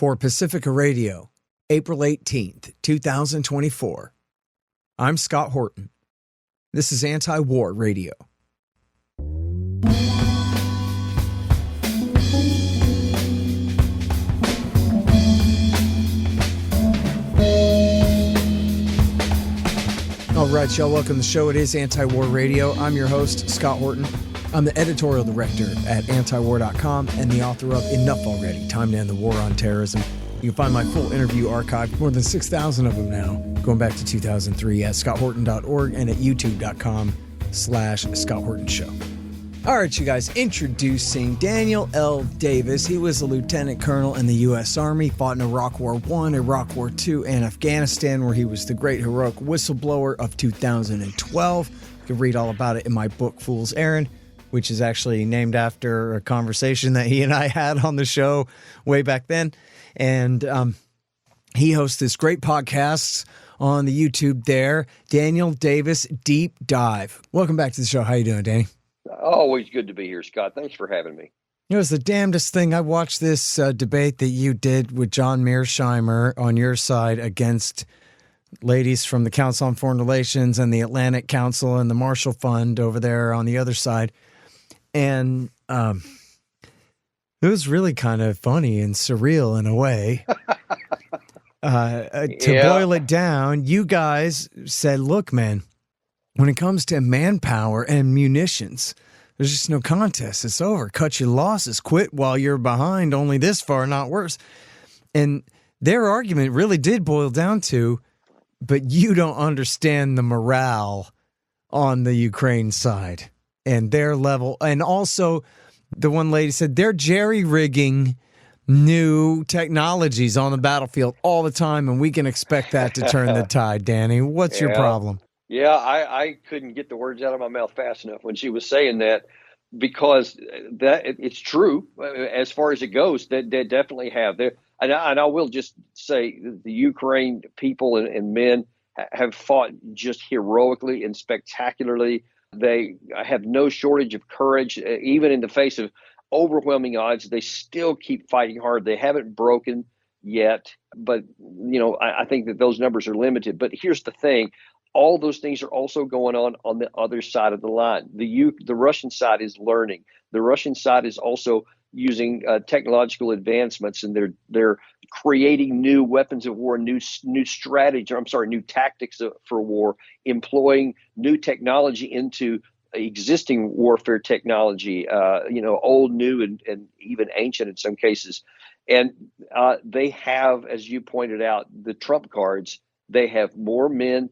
for Pacifica Radio, April 18th, 2024. I'm Scott Horton. This is Antiwar Radio. All right, y'all, welcome to the show. It is Antiwar Radio. I'm your host, Scott Horton. I'm the editorial director at antiwar.com and the author of Enough Already, Time to End the War on Terrorism. You can find my full interview archive, more than 6,000 of them now, going back to 2003 at scotthorton.org and at youtube.com/Scott Horton Show. All right, you guys, introducing Daniel L. Davis. He was a lieutenant colonel in the U.S. Army, fought in Iraq War I, Iraq War II, and Afghanistan, where he was the great heroic whistleblower of 2012. You can read all about it in my book, Fool's Errand, which is actually named after a conversation that he and I had on the show way back then. And he hosts this great podcast on the YouTube there, Daniel Davis Deep Dive. Welcome back to the show. How you doing, Danny? Always good to be here, Scott. Thanks for having me. It was the damnedest thing. I watched this debate that you did with John Mearsheimer on your side against ladies from the Council on Foreign Relations and the Atlantic Council and the Marshall Fund over there on the other side. And it was really kind of funny and surreal in a way. To boil it down, you guys said, look, man, when it comes to manpower and munitions, there's just no contest. It's over. Cut your losses. Quit while you're behind, only this far, not worse. And their argument really did boil down to, but you don't understand the morale on the Ukraine side and their level. And also, the one lady said they're jerry-rigging new technologies on the battlefield all the time, and we can expect that to turn the tide. Danny, what's your problem? Yeah, I couldn't get the words out of my mouth fast enough when she was saying that, because it's true as far as it goes. They definitely have. And I will just say the Ukraine people and men have fought just heroically and spectacularly. They have no shortage of courage, even in the face of overwhelming odds. They still keep fighting hard. They haven't broken yet, but I think that those numbers are limited. But here's the thing. All those things are also going on the other side of the line. The Russian side is learning. The Russian side is also using technological advancements, and they're creating new weapons of war, new strategy. New tactics for war, employing new technology into existing warfare technology. Old, new, and even ancient in some cases. And they have, as you pointed out, the trump cards. They have more men.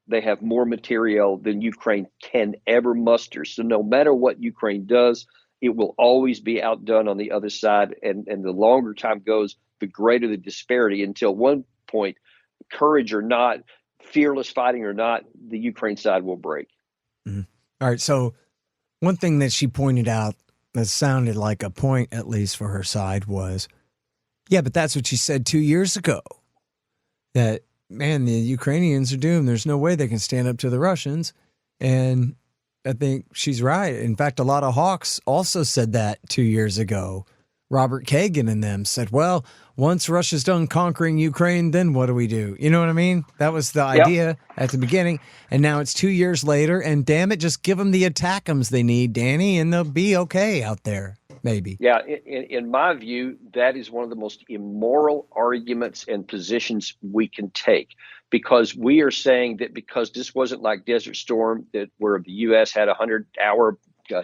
They have more material than Ukraine can ever muster. So no matter what Ukraine does, it will always be outdone on the other side. And the longer time goes, the greater the disparity, until one point, courage or not, fearless fighting or not, the Ukraine side will break. Mm-hmm. All right. So one thing that she pointed out that sounded like a point, at least for her side, was, yeah, but that's what she said 2 years ago, that, man, the Ukrainians are doomed. There's no way they can stand up to the Russians. And I think she's right. In fact, a lot of hawks also said that 2 years ago. Robert Kagan and them said, well, once Russia's done conquering Ukraine, then what do we do? You know what I mean? That was the idea at the beginning. And now it's 2 years later, and damn it, just give them the attackums they need, Danny, and they'll be okay out there. Maybe. Yeah, in my view, that is one of the most immoral arguments and positions we can take, because we are saying that because this wasn't like Desert Storm, that where the U.S. had 100-hour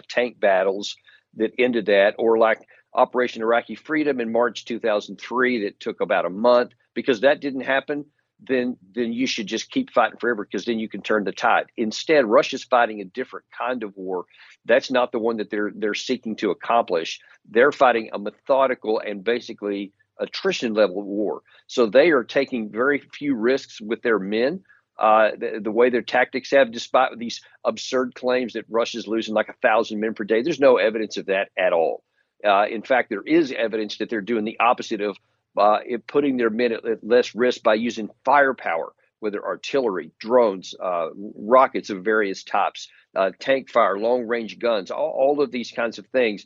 tank battles that ended that, or like Operation Iraqi Freedom in March 2003 that took about a month, because that didn't happen, then you should just keep fighting forever, because then you can turn the tide. Instead, Russia's fighting a different kind of war. That's not the one that they're seeking to accomplish. They're fighting a methodical and basically attrition level war. So they are taking very few risks with their men. The way their tactics have, despite these absurd claims that Russia's losing like 1,000 men per day, there's no evidence of that at all. In fact, there is evidence that they're doing the opposite of putting their men at less risk by using firepower, whether artillery, drones, rockets of various types, tank fire, long-range guns, all of these kinds of things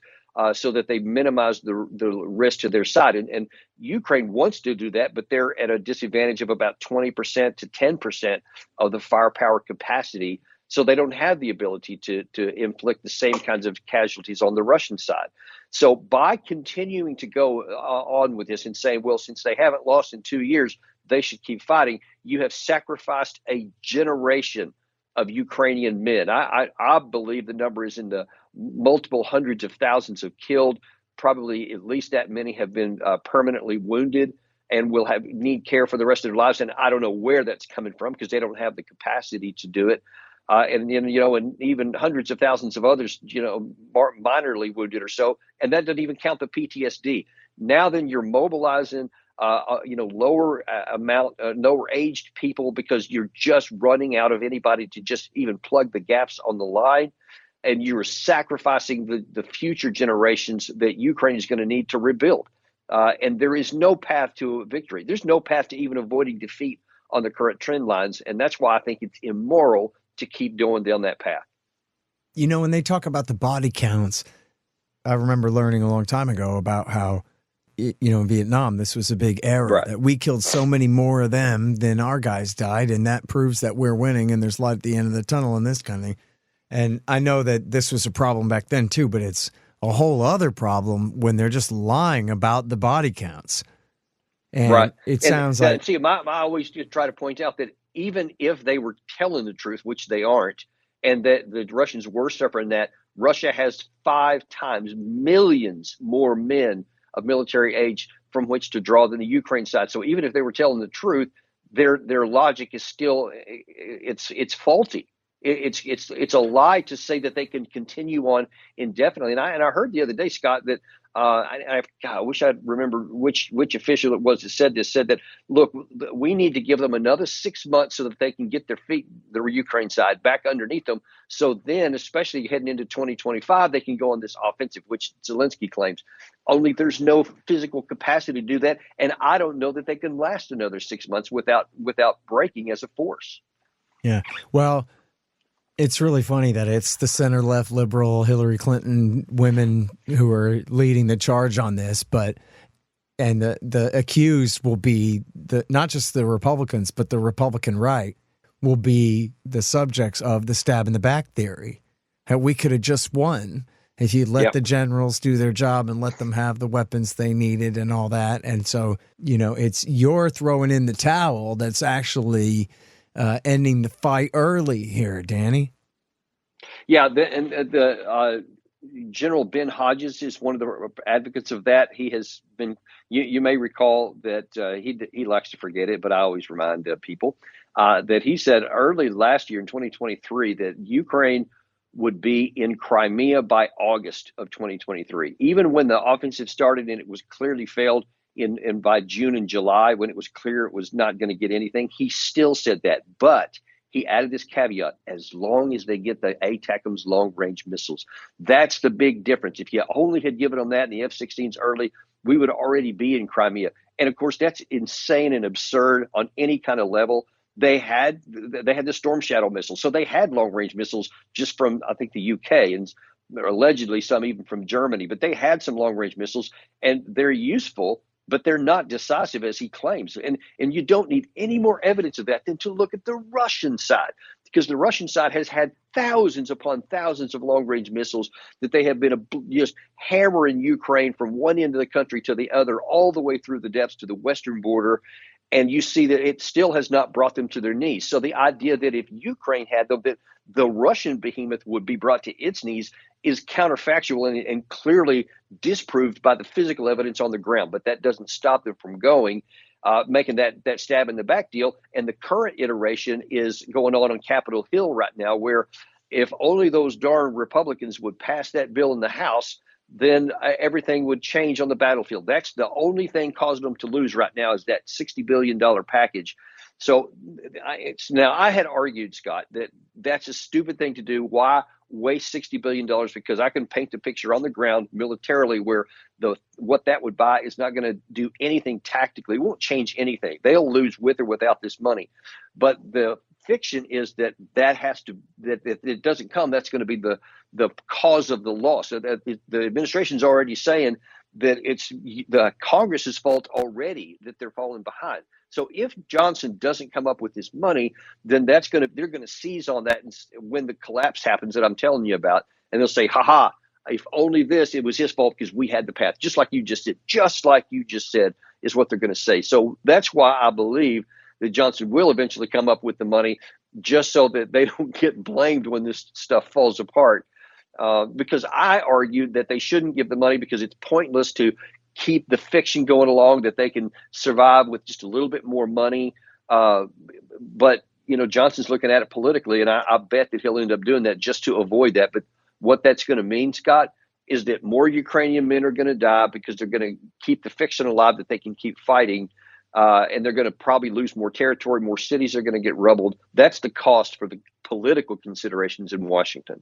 so that they minimize the risk to their side. And Ukraine wants to do that, but they're at a disadvantage of about 20% to 10% of the firepower capacity. So they don't have the ability to inflict the same kinds of casualties on the Russian side. So by continuing to go on with this and saying, well, since they haven't lost in 2 years, they should keep fighting, you have sacrificed a generation of Ukrainian men. I believe the number is in the multiple hundreds of thousands of killed. Probably at least that many have been permanently wounded and will need care for the rest of their lives. And I don't know where that's coming from because they don't have the capacity to do it. And even hundreds of thousands of others, minorly wounded or so. And that doesn't even count the PTSD. Now then you're mobilizing lower aged people because you're just running out of anybody to just even plug the gaps on the line. And you're sacrificing the future generations that Ukraine is going to need to rebuild. And there is no path to victory. There's no path to even avoiding defeat on the current trend lines. And that's why I think it's immoral to keep going down that path. When they talk about the body counts, I remember learning a long time ago about how, in Vietnam, this was a big error, right? That we killed so many more of them than our guys died. And that proves that we're winning and there's light at the end of the tunnel and this kind of thing. And I know that this was a problem back then too, but it's a whole other problem when they're just lying about the body counts. And right. It sounds like... See, I always just try to point out that even if they were telling the truth, which they aren't, and that the Russians were suffering that, Russia has 5 times millions more men of military age from which to draw than the Ukraine side. So even if they were telling the truth, their logic is still it's faulty. It's a lie to say that they can continue on indefinitely. And I heard the other day, Scott, that I wish I'd remember which official it was that said that, look, we need to give them another 6 months so that they can get their feet, the Ukraine side, back underneath them. So then, especially heading into 2025, they can go on this offensive, which Zelensky claims. Only there's no physical capacity to do that. And I don't know that they can last another 6 months without breaking as a force. Yeah. Well, it's really funny that it's the center-left liberal Hillary Clinton women who are leading the charge on this, and the accused will be not just the Republicans, but the Republican right will be the subjects of the stab in the back theory. How we could have just won if you let the generals do their job and let them have the weapons they needed and all that. And so, it's you're throwing in the towel that's actually ending the fight early here, Danny. Yeah, the General Ben Hodges is one of the advocates of that. He has been. You may recall that he likes to forget it, but I always remind people that he said early last year in 2023 that Ukraine would be in Crimea by August of 2023, even when the offensive started and it was clearly failed. And by June and July, when it was clear it was not going to get anything, he still said that. But he added this caveat, as long as they get the ATACMS long-range missiles. That's the big difference. If you only had given them that in the F-16s early, we would already be in Crimea. And, of course, that's insane and absurd on any kind of level. They had the Storm Shadow missiles. So they had long-range missiles just from, I think, the UK and allegedly some even from Germany. But they had some long-range missiles, and they're useful, but they're not decisive, as he claims. And you don't need any more evidence of that than to look at the Russian side, because the Russian side has had thousands upon thousands of long-range missiles that they have been just hammering Ukraine from one end of the country to the other, all the way through the depths to the western border. And you see that it still has not brought them to their knees. So the idea that if Ukraine had them, that the Russian behemoth would be brought to its knees is counterfactual and clearly disproved by the physical evidence on the ground. But that doesn't stop them from making that stab in the back deal. And the current iteration is going on Capitol Hill right now, where if only those darn Republicans would pass that bill in the House, then everything would change on the battlefield. That's the only thing causing them to lose right now, is that $60 billion package. So I had argued, Scott, that that's a stupid thing to do. Why waste $60 billion? Because I can paint the picture on the ground militarily where what that would buy is not going to do anything tactically. It won't change anything. They'll lose with or without this money. But the fiction is that if it doesn't come, that's going to be the cause of the loss. So that the administration's already saying that it's the Congress's fault already that they're falling behind. So if Johnson doesn't come up with this money, then they're going to seize on that and when the collapse happens that I'm telling you about, and they'll say, "Ha ha! If only this, it was his fault because we had the path." Just like you just said, is what they're going to say. So that's why I believe that Johnson will eventually come up with the money, just so that they don't get blamed when this stuff falls apart. Because I argued that they shouldn't give the money because it's pointless to keep the fiction going along, that they can survive with just a little bit more money. But, Johnson's looking at it politically, and I bet that he'll end up doing that just to avoid that. But what that's going to mean, Scott, is that more Ukrainian men are going to die because they're going to keep the fiction alive that they can keep fighting. And they're going to probably lose more territory. More cities are going to get rubbled. That's the cost for the political considerations in Washington.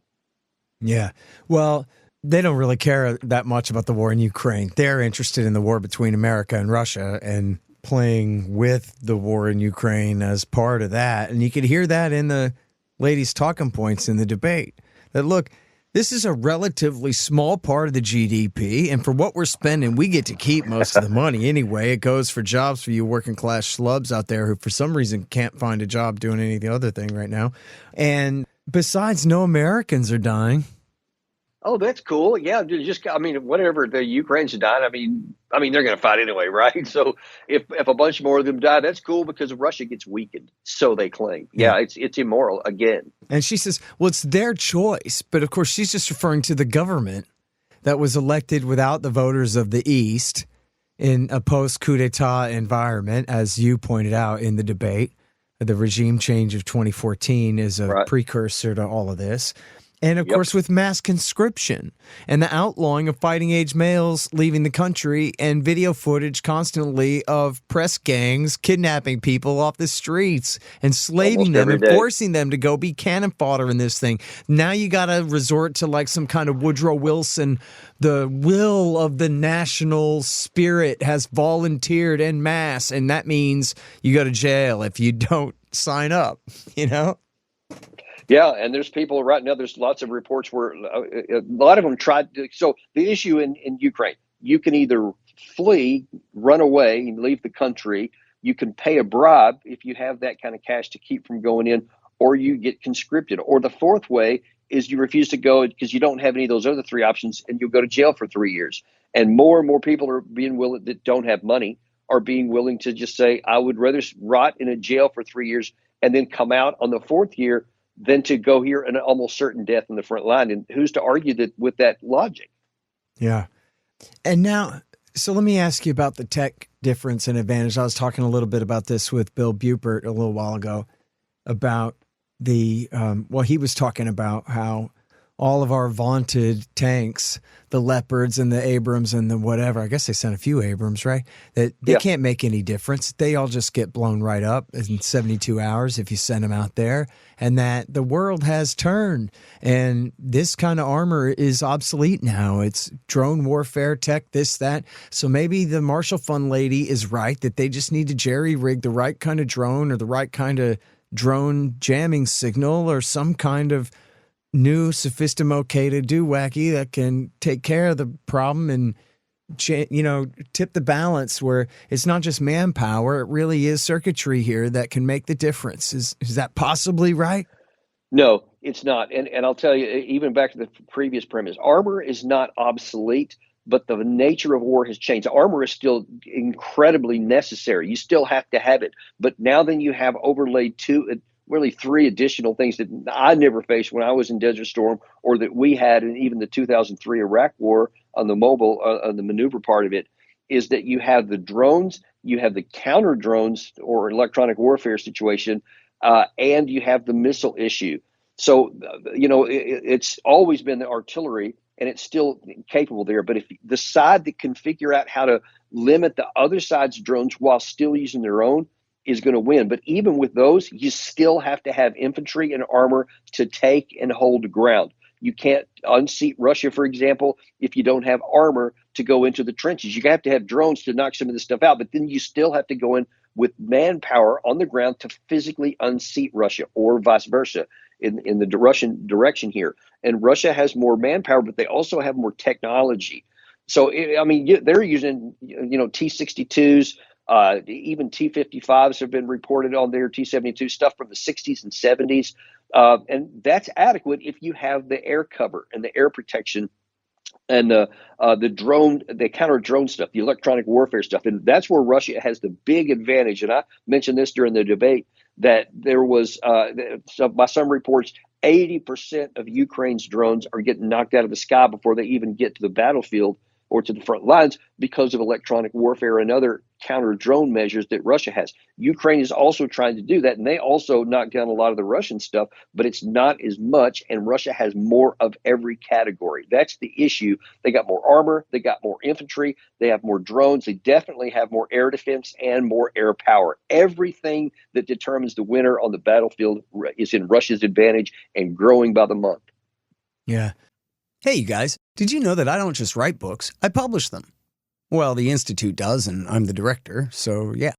Yeah. Well, they don't really care that much about the war in Ukraine. They're interested in the war between America and Russia and playing with the war in Ukraine as part of that. And you could hear that in the ladies' talking points in the debate. That, look, this is a relatively small part of the GDP, and for what we're spending, we get to keep most of the money anyway. It goes for jobs for you working class schlubs out there who for some reason can't find a job doing any of the other thing right now. And besides, no Americans are dying. Oh, that's cool. Yeah, whatever the Ukrainians are dying, they're going to fight anyway, right? So if a bunch more of them die, that's cool because Russia gets weakened, so they claim. Yeah, it's immoral again. And she says, well, it's their choice. But of course, she's just referring to the government that was elected without the voters of the East in a post-coup d'etat environment, as you pointed out in the debate. The regime change of 2014 is a precursor to all of this. And, of course, with mass conscription and the outlawing of fighting-age males leaving the country and video footage constantly of press gangs kidnapping people off the streets, enslaving them and forcing them to go be cannon fodder in this thing. Now you got to resort to like some kind of Woodrow Wilson, the will of the national spirit has volunteered en masse, and that means you go to jail if you don't sign up, Yeah, and there's people right now, there's lots of reports where a lot of them tried to. So the issue in Ukraine, you can either flee, run away, and leave the country. You can pay a bribe if you have that kind of cash to keep from going in, or you get conscripted. Or the fourth way is you refuse to go because you don't have any of those other three options, and you'll go to jail for 3 years. And more people are being willing, that don't have money, are being willing to just say, I would rather rot in a jail for 3 years and then come out on the fourth year than to go here an almost certain death in the front line. And who's to argue that with that logic? Yeah. And now, so let me ask you about the tech difference and advantage. I was talking a little bit about this with Bill Bupert a little while ago about he was talking about how all of our vaunted tanks, the Leopards and the Abrams and the whatever, I guess they sent a few Abrams, right? That they can't make any difference. They all just get blown right up in 72 hours if you send them out there. And that the world has turned. And this kind of armor is obsolete now. It's drone warfare tech, this, that. So maybe the Marshall Fund lady is right that they just need to jerry-rig the right kind of drone or the right kind of drone jamming signal or some kind of new sophisticated do-wacky that can take care of the problem and, tip the balance where it's not just manpower. It really is circuitry here that can make the difference. Is that possibly right? No, it's not. And I'll tell you, even back to the previous premise, armor is not obsolete, but the nature of war has changed. Armor is still incredibly necessary. You still have to have it. But now then you have overlaid three additional things that I never faced when I was in Desert Storm, or that we had in even the 2003 Iraq War on the on the maneuver part of it, is that you have the drones, you have the counter drones or electronic warfare situation, and you have the missile issue. So, it's always been the artillery, and it's still capable there. But if the side that can figure out how to limit the other side's drones while still using their own is going to win. But even with those, you still have to have infantry and armor to take and hold ground. You can't unseat Russia, for example, if you don't have armor to go into the trenches. You have to have drones to knock some of this stuff out, but then you still have to go in with manpower on the ground to physically unseat Russia, or vice versa in the Russian direction here. And Russia has more manpower, but they also have more technology. So, they're using, T-62s, even T-55s have been reported on there, T-72 stuff from the 60s and 70s. And that's adequate if you have the air cover and the air protection and the drone, the counter drone stuff, the electronic warfare stuff. And that's where Russia has the big advantage. And I mentioned this during the debate, that there was, by some reports, 80% of Ukraine's drones are getting knocked out of the sky before they even get to the battlefield or to the front lines because of electronic warfare and other counter drone measures that Russia has. Ukraine is also trying to do that, and they also knock down a lot of the Russian stuff, but it's not as much, and Russia has more of every category. That's the issue. They got more armor, they got more infantry, they have more drones, they definitely have more air defense and more air power. Everything that determines the winner on the battlefield is in Russia's advantage and growing by the month. Yeah. Hey, you guys, did you know that I don't just write books, I publish them? Well, the Institute does, and I'm the director, so yeah.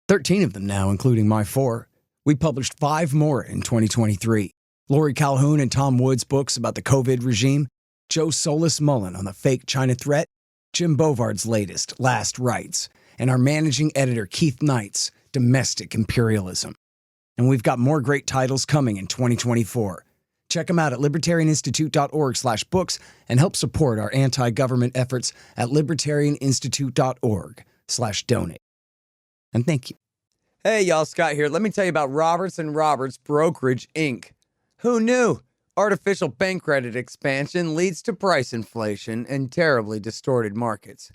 13 of them now, including my 4. We published 5 more in 2023. Lori Calhoun and Tom Wood's books about the COVID regime, Joe Solis Mullen on the fake China threat, Jim Bovard's latest, Last Rites, and our managing editor, Keith Knight's Domestic Imperialism. And we've got more great titles coming in 2024. Check them out at libertarianinstitute.org/books and help support our anti-government efforts at libertarianinstitute.org/donate. And thank you. Hey, y'all, Scott here. Let me tell you about Roberts & Roberts Brokerage, Inc. Who knew? Artificial bank credit expansion leads to price inflation and terribly distorted markets.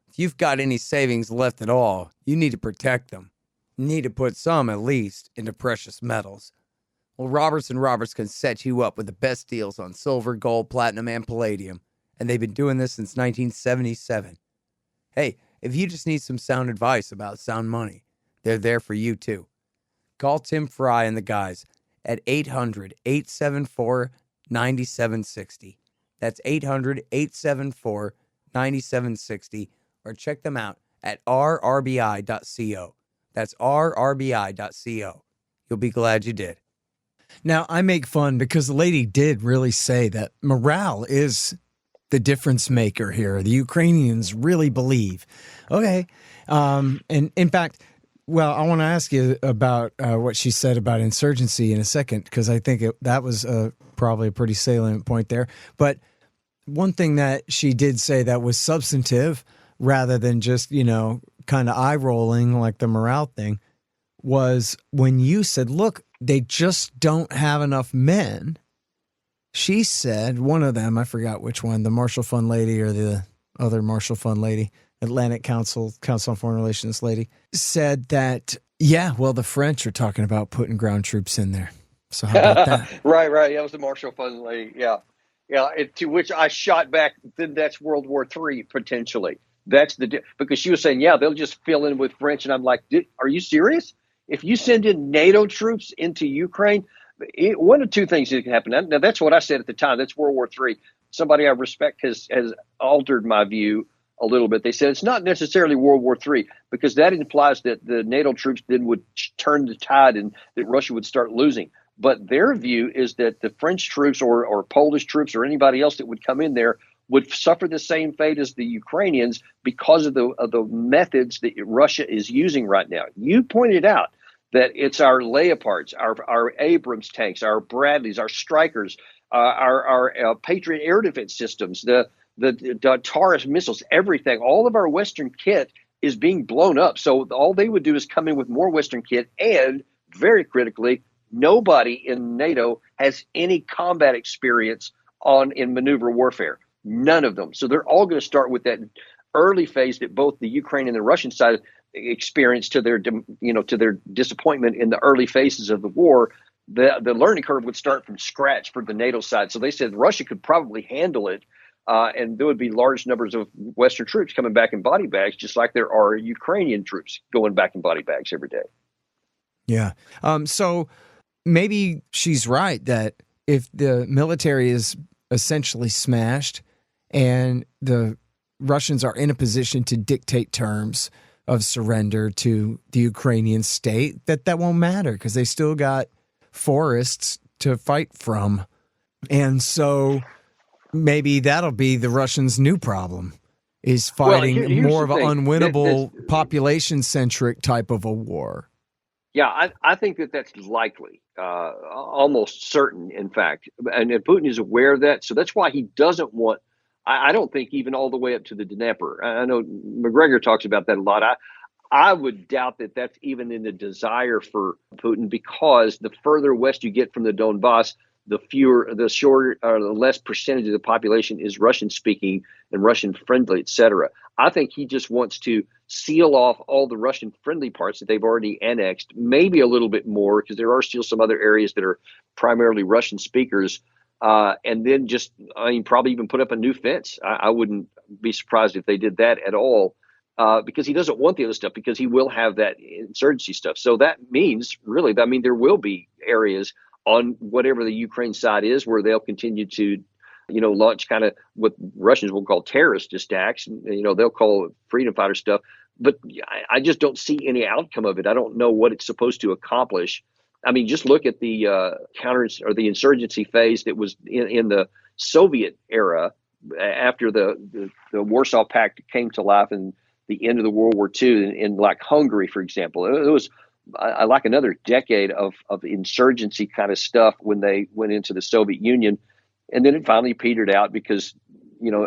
If you've got any savings left at all, you need to protect them. You need to put some, at least, into precious metals. Well, Roberts & Roberts can set you up with the best deals on silver, gold, platinum, and palladium, and they've been doing this since 1977. Hey, if you just need some sound advice about sound money, they're there for you too. Call Tim Fry and the guys at 800-874-9760. That's 800-874-9760, or check them out at rrbi.co. That's rrbi.co. You'll be glad you did. Now, I make fun because the lady did really say that morale is the difference maker here. The Ukrainians really believe. Okay. And in fact, well, I want to ask you about what she said about insurgency in a second, because I think that was probably a pretty salient point there. But one thing that she did say that was substantive rather than just, kind of eye rolling like the morale thing was when you said, look, they just don't have enough men. She said, one of them, I forgot which one, the Marshall Fund lady or the other Marshall Fund lady, Atlantic Council on Foreign Relations lady, said that, yeah, well, the French are talking about putting ground troops in there. So how about that? Right. That was the Marshall Fund lady. Yeah. To which I shot back, then that's World War III, potentially. That's because she was saying, yeah, they'll just fill in with French. And I'm like, are you serious? If you send in NATO troops into Ukraine, one of two things that can happen. Now, that's what I said at the time. That's World War III. Somebody I respect has altered my view a little bit. They said it's not necessarily World War III, because that implies that the NATO troops then would turn the tide and that Russia would start losing. But their view is that the French troops or Polish troops or anybody else that would come in there would suffer the same fate as the Ukrainians because of the methods that Russia is using right now. You pointed out that it's our Leopards, our Abrams tanks, our Bradleys, our Strykers, our Patriot air defense systems, the Taurus missiles, everything. All of our Western kit is being blown up. So all they would do is come in with more Western kit, and very critically, nobody in NATO has any combat experience in maneuver warfare. None of them. So they're all going to start with that early phase that both the Ukraine and the Russian side experienced to their disappointment in the early phases of the war. The learning curve would start from scratch for the NATO side. So they said Russia could probably handle it, and there would be large numbers of Western troops coming back in body bags, just like there are Ukrainian troops going back in body bags every day. Yeah. So maybe she's right that if the military is essentially smashed and the Russians are in a position to dictate terms of surrender to the Ukrainian state, that won't matter because they still got forests to fight from. And so maybe that'll be the Russians' new problem, is fighting more of an unwinnable, population-centric type of a war. Yeah, I think that's likely, almost certain, in fact. And Putin is aware of that. So that's why he doesn't want, I don't think, even all the way up to the Dnieper. I know McGregor talks about that a lot. I would doubt that that's even in the desire for Putin, because the further west you get from the Donbass, the less percentage of the population is Russian speaking and Russian friendly, et cetera. I think he just wants to seal off all the Russian friendly parts that they've already annexed, maybe a little bit more, because there are still some other areas that are primarily Russian speakers. And then probably even put up a new fence. I wouldn't be surprised if they did that at all, because he doesn't want the other stuff, because he will have that insurgency stuff. So that means, really, there will be areas on whatever the Ukraine side is where they'll continue to, launch kind of what Russians will call terrorist attacks. They'll call it freedom fighter stuff. But I just don't see any outcome of it. I don't know what it's supposed to accomplish. Just look at the the insurgency phase that was in the Soviet era after the Warsaw Pact came to life and the end of the World War II in like Hungary, for example. It was I like another decade of insurgency kind of stuff when they went into the Soviet Union. And then it finally petered out because,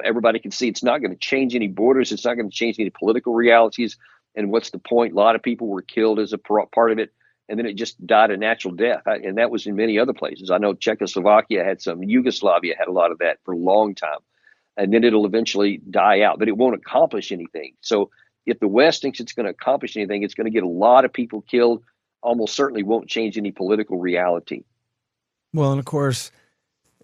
everybody can see it's not going to change any borders. It's not going to change any political realities. And what's the point? A lot of people were killed as a part of it. And then it just died a natural death. And that was in many other places. I know Czechoslovakia had some. Yugoslavia had a lot of that for a long time. And then it'll eventually die out. But it won't accomplish anything. So if the West thinks it's going to accomplish anything, it's going to get a lot of people killed. Almost certainly won't change any political reality. Well, and of course,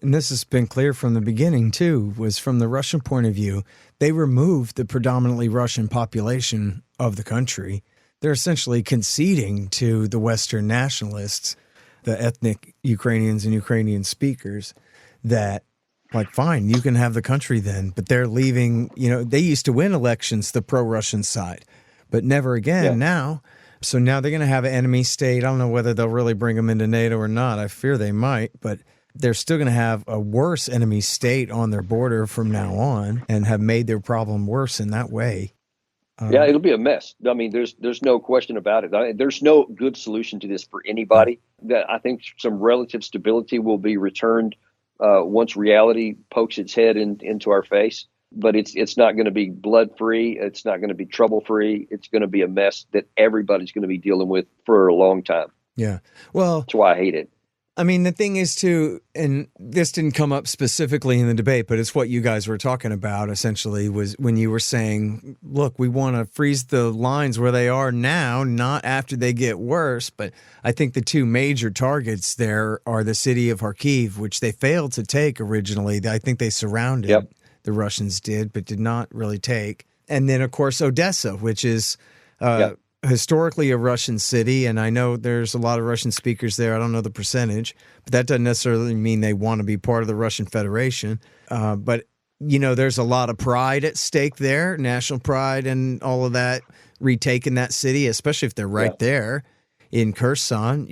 and this has been clear from the beginning, too, was from the Russian point of view, they removed the predominantly Russian population of the country. They're essentially conceding to the Western nationalists, the ethnic Ukrainians and Ukrainian speakers, that, like, fine, you can have the country then, but they're leaving, they used to win elections, the pro-Russian side, but never again now. So now they're going to have an enemy state. I don't know whether they'll really bring them into NATO or not. I fear they might, but they're still going to have a worse enemy state on their border from now on and have made their problem worse in that way. It'll be a mess. There's no question about it. There's no good solution to this for anybody. I think some relative stability will be returned once reality pokes its head into our face. But it's not going to be blood free. It's not going to be trouble free. It's going to be a mess that everybody's going to be dealing with for a long time. Yeah. Well, that's why I hate it. The thing is too, and this didn't come up specifically in the debate, but it's what you guys were talking about essentially, was when you were saying, look, we want to freeze the lines where they are now, not after they get worse. But I think the two major targets there are the city of Kharkiv, which they failed to take originally. I think they surrounded. Yep. The Russians did, but did not really take. And then, of course, Odessa, which is historically a Russian city. And I know there's a lot of Russian speakers there. I don't know the percentage, but that doesn't necessarily mean they want to be part of the Russian Federation. But, there's a lot of pride at stake there, national pride and all of that, retaking that city, especially if they're right there in Kherson,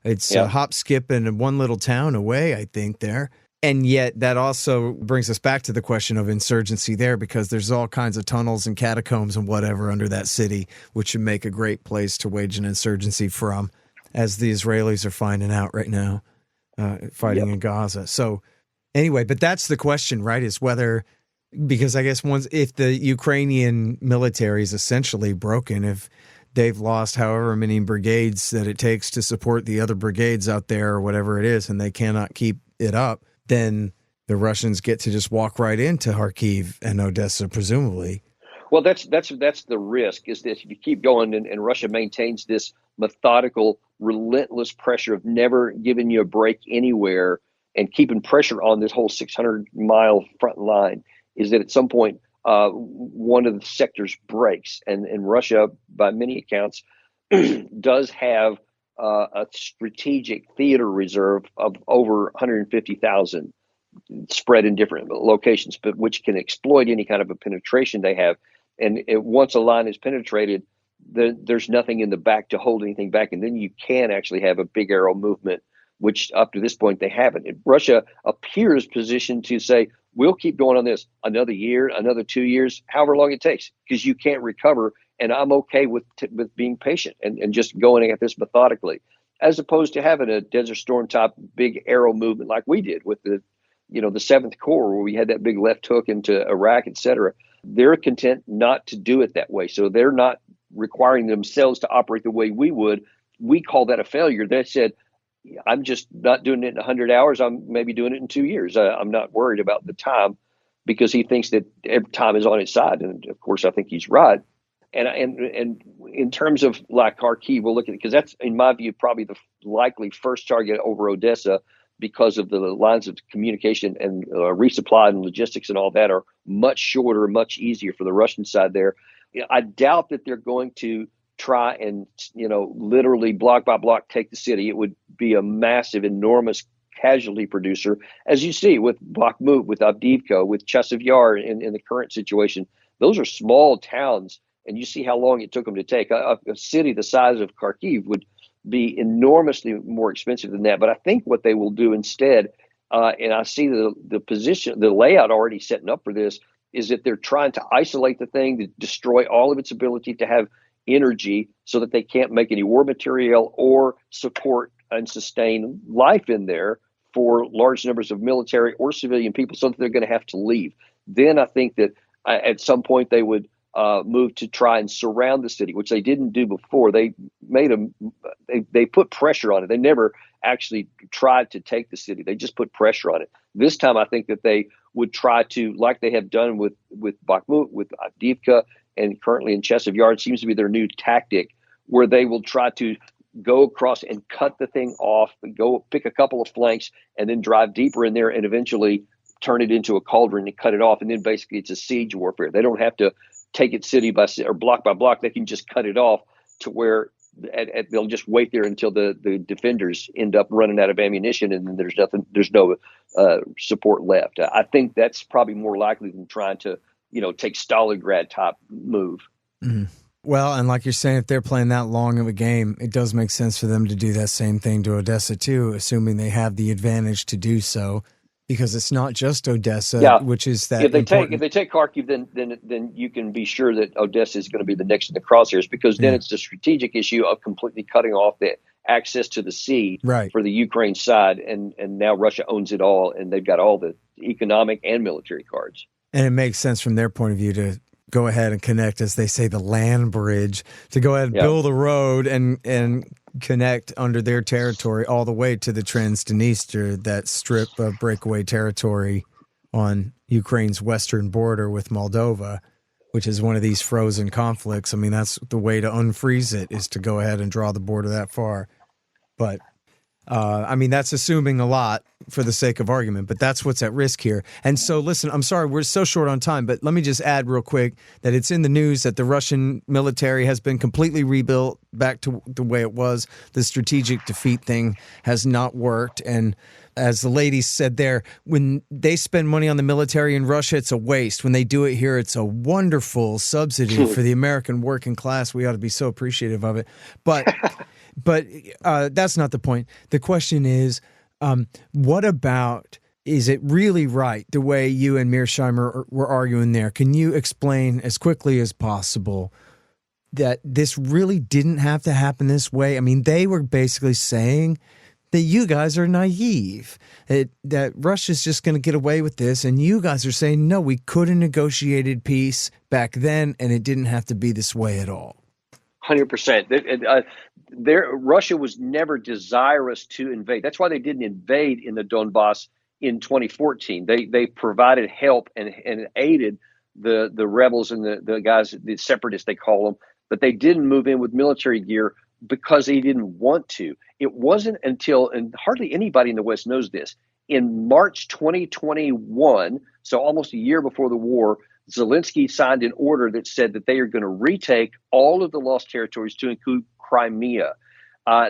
It's a hop, skip, and one little town away, I think, there. And yet that also brings us back to the question of insurgency there, because there's all kinds of tunnels and catacombs and whatever under that city, which would make a great place to wage an insurgency from, as the Israelis are finding out right now, fighting in Gaza. So anyway, but that's the question, right, is whether, because I guess if the Ukrainian military is essentially broken, if they've lost however many brigades that it takes to support the other brigades out there or whatever it is, and they cannot keep it up, then the Russians get to just walk right into Kharkiv and Odessa, presumably. Well, that's the risk, is that if you keep going and Russia maintains this methodical, relentless pressure of never giving you a break anywhere and keeping pressure on this whole 600-mile front line, is that at some point one of the sectors breaks. And Russia, by many accounts, does have a strategic theater reserve of over 150,000 spread in different locations, but which can exploit any kind of a penetration they have. And once a line is penetrated, there's nothing in the back to hold anything back. And then you can actually have a big arrow movement, which up to this point they haven't. And Russia appears positioned to say, we'll keep going on this another year, another 2 years, however long it takes, because you can't recover. And I'm okay with being patient and just going at this methodically, as opposed to having a Desert Storm type big arrow movement like we did with the Seventh Corps, where we had that big left hook into Iraq, et cetera. They're content not to do it that way. So they're not requiring themselves to operate the way we would. We call that a failure. They said, I'm just not doing it in 100 hours. I'm maybe doing it in 2 years. I'm not worried about the time, because he thinks that every time is on his side. And of course, I think he's right. And in terms of like Kharkiv, we'll look at it, because that's, in my view, probably the likely first target over Odessa, because of the lines of communication and resupply and logistics and all that are much shorter, much easier for the Russian side there. I doubt that they're going to try and, literally block by block take the city. It would be a massive, enormous casualty producer, as you see with Bakhmut, with Avdiivka, with Chasiv Yar in the current situation. Those are small towns, and you see how long it took them to take. A city the size of Kharkiv would be enormously more expensive than that. But I think what they will do instead, and I see the position, the layout already setting up for this, is that they're trying to isolate the thing, to destroy all of its ability to have energy, so that they can't make any war material or support and sustain life in there for large numbers of military or civilian people, so that they're going to have to leave. Then I think that at some point they would move to try and surround the city, which they didn't do before. They put pressure on it. They never actually tried to take the city. They just put pressure on it. This time, I think that they would try to, like they have done with Bakhmut, with Avdiivka, and currently in Chasiv Yar, it seems to be their new tactic, where they will try to go across and cut the thing off, and go pick a couple of flanks, and then drive deeper in there and eventually turn it into a cauldron and cut it off. And then basically it's a siege warfare. They don't have to take it city by city or block by block. They can just cut it off to where they'll just wait there until the defenders end up running out of ammunition, and then there's no support left. I think that's probably more likely than trying to take Stalingrad type move. Mm-hmm. Well, and like you're saying, if they're playing that long of a game, it does make sense for them to do that same thing to Odessa too, assuming they have the advantage to do so. Because it's not just Odessa, which is that if they take Kharkiv, then you can be sure that Odessa is going to be the next in the crosshairs, because then it's the strategic issue of completely cutting off the access to the sea for the Ukraine side, and now Russia owns it all, and they've got all the economic and military cards. And it makes sense from their point of view to go ahead and connect, as they say, the land bridge, to go ahead and build a road and connect under their territory all the way to the Transdniester, that strip of breakaway territory on Ukraine's western border with Moldova, which is one of these frozen conflicts. I mean, that's the way to unfreeze it, is to go ahead and draw the border that far. But I mean, that's assuming a lot for the sake of argument, but that's what's at risk here. And so, listen, I'm sorry, we're so short on time, but let me just add real quick that it's in the news that the Russian military has been completely rebuilt back to the way it was. The strategic defeat thing has not worked. And as the lady said there, when they spend money on the military in Russia, it's a waste. When they do it here, it's a wonderful subsidy for the American working class. We ought to be so appreciative of it. But that's not the point. The question is, what about, is it really right the way you and Mearsheimer were arguing there? Can you explain as quickly as possible that this really didn't have to happen this way? I mean, they were basically saying that you guys are naive, that Russia's just going to get away with this, and you guys are saying, no, we could have negotiated peace back then, and it didn't have to be this way at all. 100%. Russia was never desirous to invade. That's why they didn't invade in the Donbass in 2014. They provided help and aided the rebels and the guys, the separatists they call them, but they didn't move in with military gear because they didn't want to. It wasn't until, and hardly anybody in the West knows this, in March 2021, so almost a year before the war, Zelensky signed an order that said that they are going to retake all of the lost territories to include Crimea.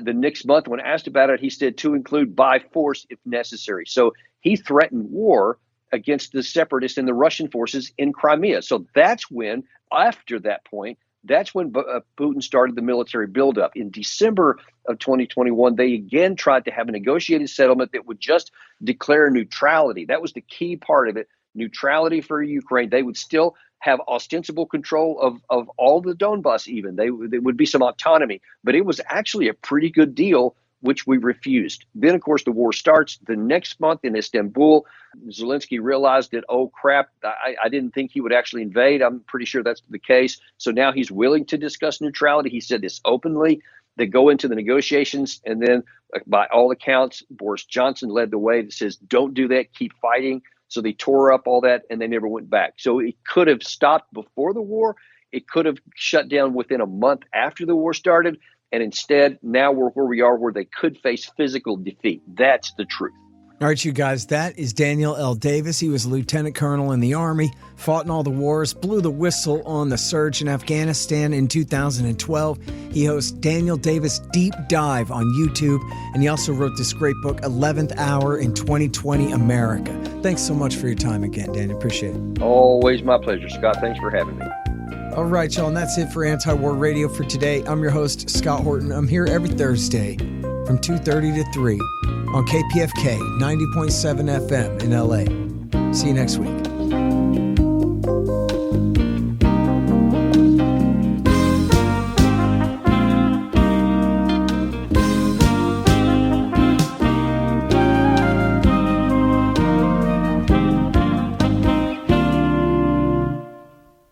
The next month, when asked about it, he said to include by force if necessary. So he threatened war against the separatists and the Russian forces in Crimea. So that's when, after that point, that's when Putin started the military buildup. In December of 2021, they again tried to have a negotiated settlement that would just declare neutrality. That was the key part of it, neutrality for Ukraine. They would still have ostensible control of all the Donbass even. There would be some autonomy, but it was actually a pretty good deal, which we refused. Then, of course, the war starts. The next month in Istanbul, Zelensky realized that, oh, crap, I didn't think he would actually invade. I'm pretty sure that's the case. So now he's willing to discuss neutrality. He said this openly. They go into the negotiations, and then, by all accounts, Boris Johnson led the way that says, don't do that, keep fighting. So they tore up all that, and they never went back. So it could have stopped before the war. It could have shut down within a month after the war started. And instead, now we're where we are, where they could face physical defeat. That's the truth. All right, you guys, that is Daniel L. Davis. He was a lieutenant colonel in the Army, fought in all the wars, blew the whistle on the surge in Afghanistan in 2012. He hosts Daniel Davis Deep Dive on YouTube, and he also wrote this great book, 11th Hour in 2020 America. Thanks so much for your time again, Daniel. Appreciate it. Always my pleasure, Scott. Thanks for having me. All right, y'all, and that's it for Antiwar Radio for today. I'm your host, Scott Horton. I'm here every Thursday from 2:30 to 3 on KPFK 90.7 FM in LA. See you next week.